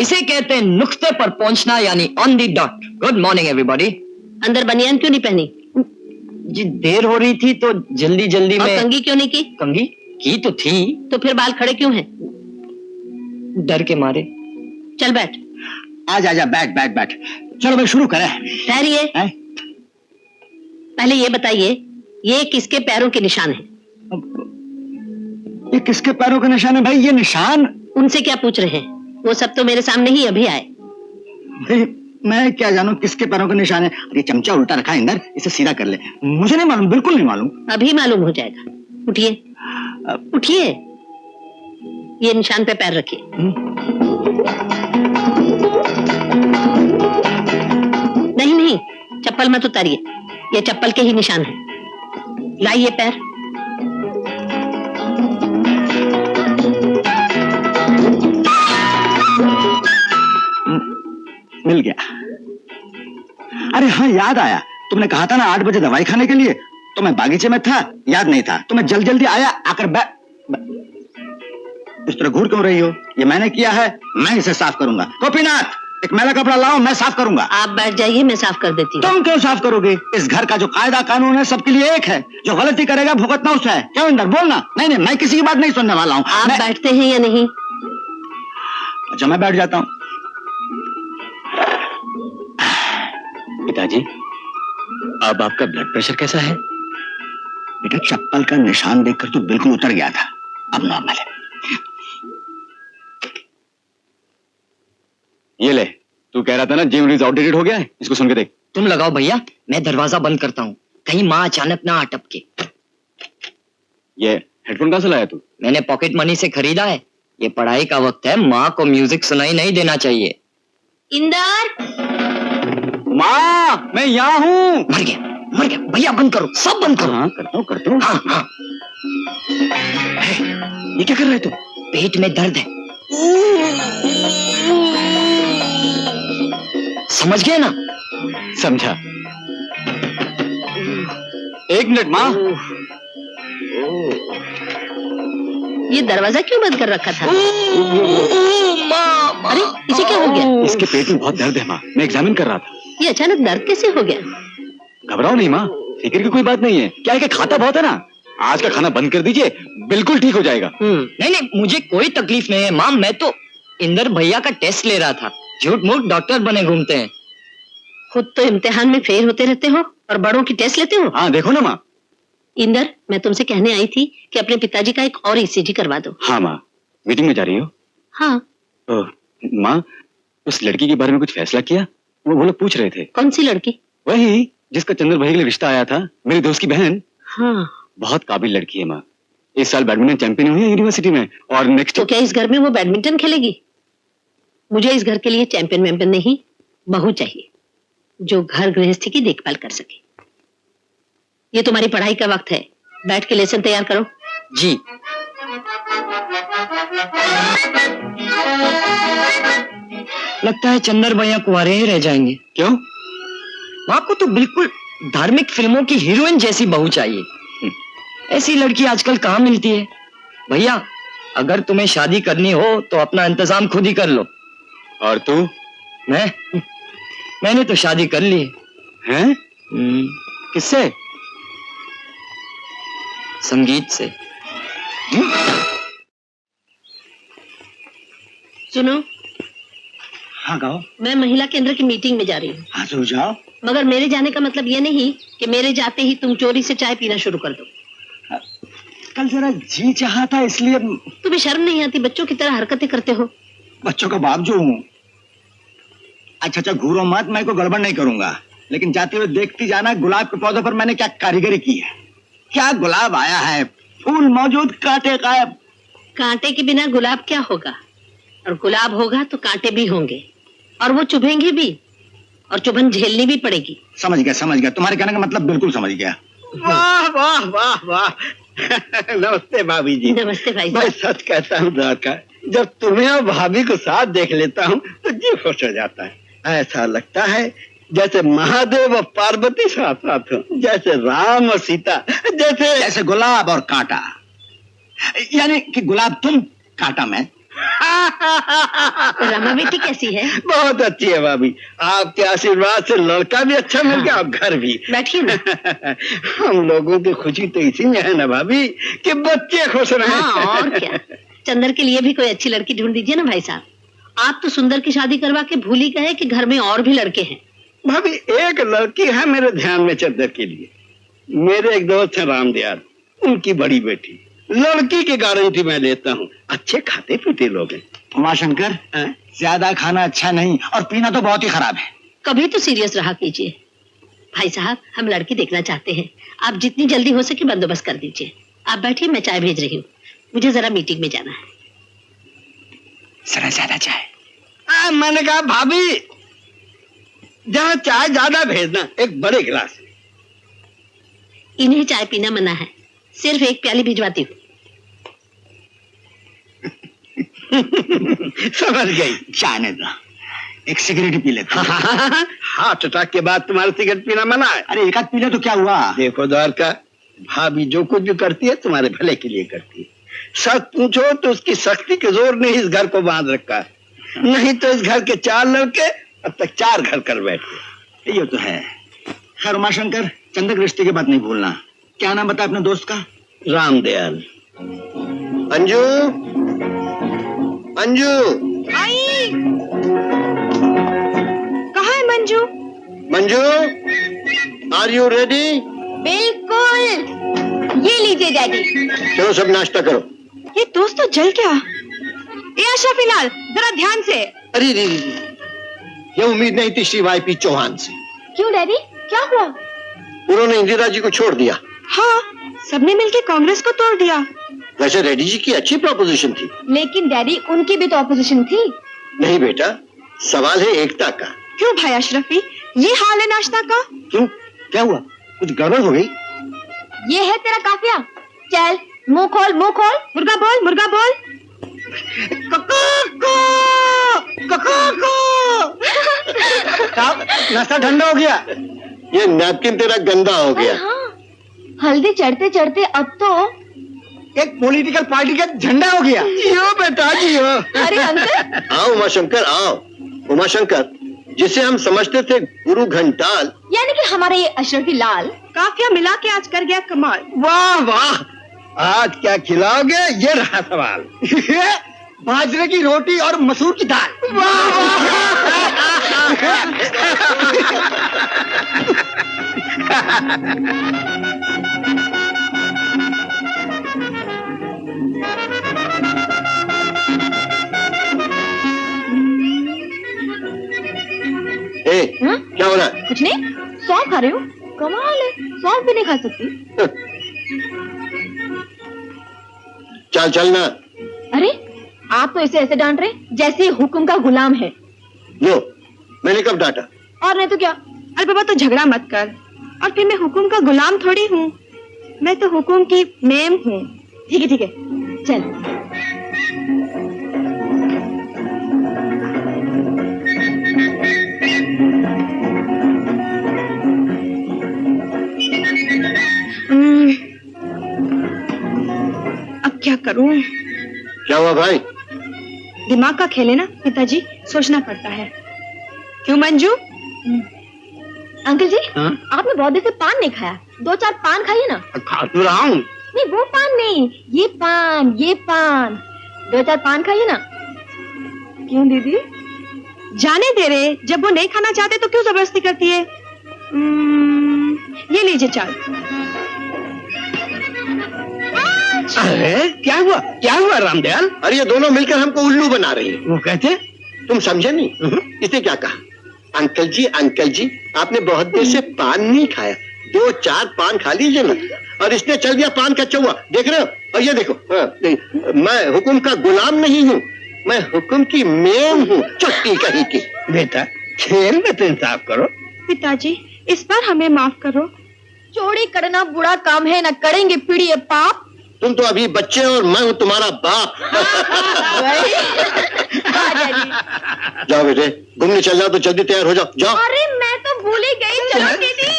इसे कहते हैं नुक्ते पर पहुंचना, यानी on the dot. Good morning everybody. अंदर बनियान क्यों नहीं पहनी? जी देर हो रही थी तो जल्दी जल्दी में। कंघी क्यों नहीं की? कंघी की तो थी। तो फिर बाल खड़े क्यों हैं? डर के मारे। चल बैठ। आजा बैठ बैठ बैठ। चलो भाई शुरू करें। ठहरिए, पहले ये बताइए, ये किसके पैरों के निशान हैं? ये किसके पैरों के निशान है भाई? ये निशान उनसे क्या पूछ रहे हैं? वो सब तो मेरे सामने ही अभी आए। भाई मैं क्या जानूं किसके पैरों के निशान है? ये चमचा उल्टा रखा है इंदर, इसे सीधा कर ले। मुझे नहीं मालूम, बिल्कुल नहीं मालूम। अभी मालूम हो जाएगा। उठिए उठिए, ये निशान पे पैर रखिए। नहीं, चप्पल मत उतारिए, ये चप्पल के ही निशान है। लाइए पैर। मिल गया। अरे हाँ याद आया, तुमने कहा था ना 8 बजे दवाई खाने के लिए, तो मैं बागीचे में था, याद नहीं था, तो मैं जल्दी आया, आकर इस तरह घूर क्यों रही हो? ये मैंने किया है, मैं इसे साफ करूंगा। गोपीनाथ एक मैला कपड़ा लाओ, मैं साफ करूंगा। आप बैठ जाइए, मैं साफ कर देती हूँ। तुम क्यों साफ करोगे? इस घर का जो कायदा कानून है सबके लिए एक है, जो गलती करेगा भुगतना उससे है। क्यों इंदर बोलना? नहीं मैं किसी की बात नहीं सुनने वाला हूँ। आप बैठते हैं या नहीं? अच्छा मैं बैठ जाता हूँ। पिताजी, अब आपका ब्लड प्रेशर कैसा है? बेटा चप्पल का निशान देखकर तो बिल्कुल उतर गया था, अब नॉर्मल है। ये ले, तू कह रहा था ना जिम रीज आउटडेटेड हो गया है, इसको सुन के देख। तुम लगाओ भैया, मैं दरवाजा बंद करता हूँ, कहीं माँ अचानक ना अटपके। ये हेडफोन कहाँ से लाया तू? मैंने पॉकेट मनी से खरीदा है। ये पढ़ाई का वक्त है, माँ को म्यूजिक सुनाई नहीं देना चाहिए। इंदर, माँ मैं यहाँ हूँ। मर गया भैया, बंद करो, सब बंद करो। हाँ करता हूँ। हाँ। ये क्या कर रहे तू? पेट में दर्द है, समझ गए ना? समझा। 1 मिनट माँ। ये दरवाजा क्यों बंद कर रखा था? अरे इसे क्या हो गया? इसके पेट में बहुत दर्द है माँ, मैं एग्जामिन कर रहा था। ये अचानक दर्द कैसे हो गया? घबराओ नहीं माँ, फिक्र की कोई बात नहीं है। क्या है कि खाता बहुत है ना, आज का खाना बंद कर दीजिए, बिल्कुल ठीक हो जाएगा। नहीं मुझे कोई तकलीफ नहीं है माँ, मैं तो इंदर भैया का टेस्ट ले रहा था। झूठ मूठ डॉक्टर बने घूमते हैं। खुद तो इम्तिहान में फेल होते रहते हो और बड़ों की टेस्ट लेते हो। हाँ देखो ना माँ। इंदर, मैं तुमसे कहने आई थी कि अपने पिताजी का एक और ईसीजी करवा दो। हाँ माँ, मीटिंग में जा रही हो? हाँ। माँ, उस लड़की के बारे में कुछ फैसला किया? वो लोग पूछ रहे थे। कौन सी लड़की? वही जिसका चंद्र भाई के लिए रिश्ता आया था, मेरे दोस्त की बहन। हाँ। बहुत काबिल लड़की है माँ, इस साल बैडमिंटन चैंपियन हुई है यूनिवर्सिटी में, और नेक्स्ट। तो क्या इस घर में वो बैडमिंटन खेलेगी? मुझे इस घर के लिए चैंपियन मेंबर नहीं, बहू चाहिए जो घर गृहस्थी की देखभाल कर सके। ये तुम्हारी पढ़ाई का वक्त है, बैठ के लेसन तैयार करो। जी। लगता है चंदर भैया कुंवारे ही रह जाएंगे। क्यों? माँ को तो बिल्कुल धार्मिक फिल्मों की हीरोइन जैसी बहू चाहिए। ऐसी लड़की आजकल कहाँ मिलती है? भैया अगर तुम्हें शादी करनी हो तो अपना इंतजाम खुद ही कर लो। और तू? मैंने तो शादी कर ली है। किससे? संगीत से। सुनो। हाँ गाओ। मैं महिला केंद्र की मीटिंग में जा रही हूँ। हाँ तो जाओ। मगर मेरे जाने का मतलब ये नहीं कि मेरे जाते ही तुम चोरी से चाय पीना शुरू कर दो। कल जरा जी चाहा था इसलिए। तुम्हें शर्म नहीं आती? बच्चों की तरह हरकतें करते हो। बच्चों का बाप जो हूँ। अच्छा घूरो मत, मैं को गड़बड़ नहीं करूंगा, लेकिन जाते हुए देखती जाना गुलाब के पौधे पर मैंने क्या कारीगरी की है। क्या गुलाब आया है, फूल मौजूद, कांटे गायब। कांटे के बिना गुलाब क्या होगा? और गुलाब होगा तो कांटे भी होंगे, और वो चुभेंगे भी, और चुभन झेलनी भी पड़ेगी। समझ गया, तुम्हारे कहने का मतलब बिल्कुल समझ गया। वाह वाह वाह वाह। नमस्ते भाभी जी। नमस्ते भाई। मैं सच कहता हूँ द्वारका, जब तुम्हें और भाभी को साथ देख लेता हूँ तो जी खुश हो जाता है। ऐसा लगता है जैसे महादेव और पार्वती साथ साथ हो, जैसे राम और सीता, जैसे गुलाब और कांटा। यानी कि गुलाब तुम, कांटा मैं। रमा बेटी कैसी है? बहुत अच्छी है भाभी, आपके आशीर्वाद से लड़का भी अच्छा मिल गया और घर भी। बैठिए ना। हम लोगों की खुशी तो इसी में है ना भाभी कि बच्चे खुश रहे। हाँ और क्या, चंदर के लिए भी कोई अच्छी लड़की ढूंढ दीजिए ना भाई साहब। आप तो सुंदर की शादी करवा के भूल ही गए कि घर में और भी लड़के हैं। भाभी एक लड़की है मेरे ध्यान में चंदर के लिए। मेरे एक दोस्त है रामदयाल, उनकी बड़ी बेटी। लड़की की गारंटी मैं लेता हूँ, अच्छे खाते पीते लोग हैं। उमाशंकर, ज्यादा खाना अच्छा नहीं और पीना तो बहुत ही खराब है। कभी तो सीरियस रहा कीजिए भाई साहब, हम लड़की देखना चाहते हैं। आप जितनी जल्दी हो सके बंदोबस्त कर दीजिए। आप बैठिए, मैं चाय भेज रही हूँ, मुझे जरा मीटिंग में जाना है। जरा ज्यादा चाय। मैंने कहा भाभी जहाँ चाय ज्यादा भेजना, एक बड़े गिलास। इन्हें चाय पीना मना है, सिर्फ एक प्याली भिजवाती हूँ। समझ गई। चाय दो, एक सिगरेट पी लेते हैं। हार्ट अटैक के बाद तुम्हारा सिगरेट पीना मना है। अरे एक आध पी ले तो क्या हुआ? देखो द्वारका, भाभी जो कुछ भी करती है तुम्हारे भले के लिए करती है। सच पूछो तो उसकी शक्ति के जोर ने इस घर को बांध रखा है, नहीं तो इस घर के 4 लड़के अब तक 4 घर कर बैठे। ये तो है। खैर उमाशंकर, चंदर के रिश्ते की बात नहीं भूलना। क्या नाम बता अपने दोस्त का? रामदयाल। अंजू, अंजू। आई। कहाँ है Manju? Manju, are you ready? बिल्कुल। ये लीजिए डैडी। चलो सब नाश्ता करो। ये दोस्त तो जल क्या? ये अशरफी लाल, जरा ध्यान से। अरे ये उम्मीद नहीं थी श्री वाईपी चौहान से। क्यों डैडी, क्या हुआ? उन्होंने इंदिरा जी को छोड़ दिया। हाँ, सबने मिलके कांग्रेस को तोड़ दिया। वैसे रेड्डी जी की अच्छी प्रोपोजिशन थी। लेकिन डैडी, उनकी भी तो ऑपोजिशन थी। नहीं बेटा, सवाल है एकता का। क्यों भाई अशरफी, ये हाल है नाश्ता का? क्यों, क्या हुआ? कुछ गड़बड़ हो गई? ये है तेरा काफिया। चल मुंह खोल, मुंह खोल। मुर्गा बोल, मुर्गा बोल। नाश्ता ठंडा हो गया। ये नैपकिन तेरा गंदा हो गया। हाँ, हल्दी चढ़ते चढ़ते अब तो एक पॉलिटिकल पार्टी का झंडा हो गया। जियो बेटा जियो। अरे अंकल। आओ उमाशंकर, आओ। उमाशंकर, जिसे हम समझते थे गुरु घंटाल, यानी कि हमारे ये अशरफी लाल काफिया मिला के आज कर गया कमाल। वाह वाह, आज क्या खिलाओगे ये रहा सवाल। बाजरे की रोटी और मसूर की दाल। क्या हो रहा है? कुछ नहीं, सौंफ खा रही हूँ। कमाल है, सौंफ भी नहीं खा सकती। चल चलना। अरे आप तो इसे ऐसे डांट रहे जैसे हुक्म का गुलाम है। लो, मैंने कब डांटा? और नहीं तो क्या। अरे बाबा तो झगड़ा मत कर। और फिर मैं हुक्म का गुलाम थोड़ी हूँ, मैं तो हुक्म की मेम हूँ। ठीक है, चल। अब क्या करूं? क्या हुआ भाई? दिमाग का खेल है ना पिताजी, सोचना पड़ता है। क्यों मंजू? अंकल जी, हाँ? आपने बहुत देर से पान नहीं खाया, 2-4 पान खाइए ना। खा तो रहा हूँ। नहीं वो पान नहीं, ये पान 2-4 पान खाइए ना। क्यों दीदी? जाने दे रहे, जब वो नहीं खाना चाहते तो क्यों जबरदस्ती करती है? ये लीजिए चाय। अरे क्या हुआ रामदयाल? अरे ये दोनों मिलकर हमको उल्लू बना रही है। वो कहते? तुम समझे नहीं? इसने क्या कहा? अंकल जी आपने बहुत देर से पान नहीं खाया, 2-4 पान खा लीजिए ना। और इसने चल दिया पान का चौवा, देख रहे हो? और ये देखो, मैं हुक्म का गुलाम नहीं हूँ, मैं हुक्म की मेम हूँ, चुट्टी कहीं की। बेटा खेल में तो इंसाफ करो। पिताजी इस बार हमें माफ करो। चोरी करना बुरा काम है, न करेंगे पीढ़ी ये पाप। तुम तो अभी बच्चे और मैं हूँ तुम्हारा बाप। जाओ बेटे, घूमने चल जाओ, तो जल्दी तैयार हो जाओ। जाओ। अरे मैं तो भूल ही गई। चलो दीदी।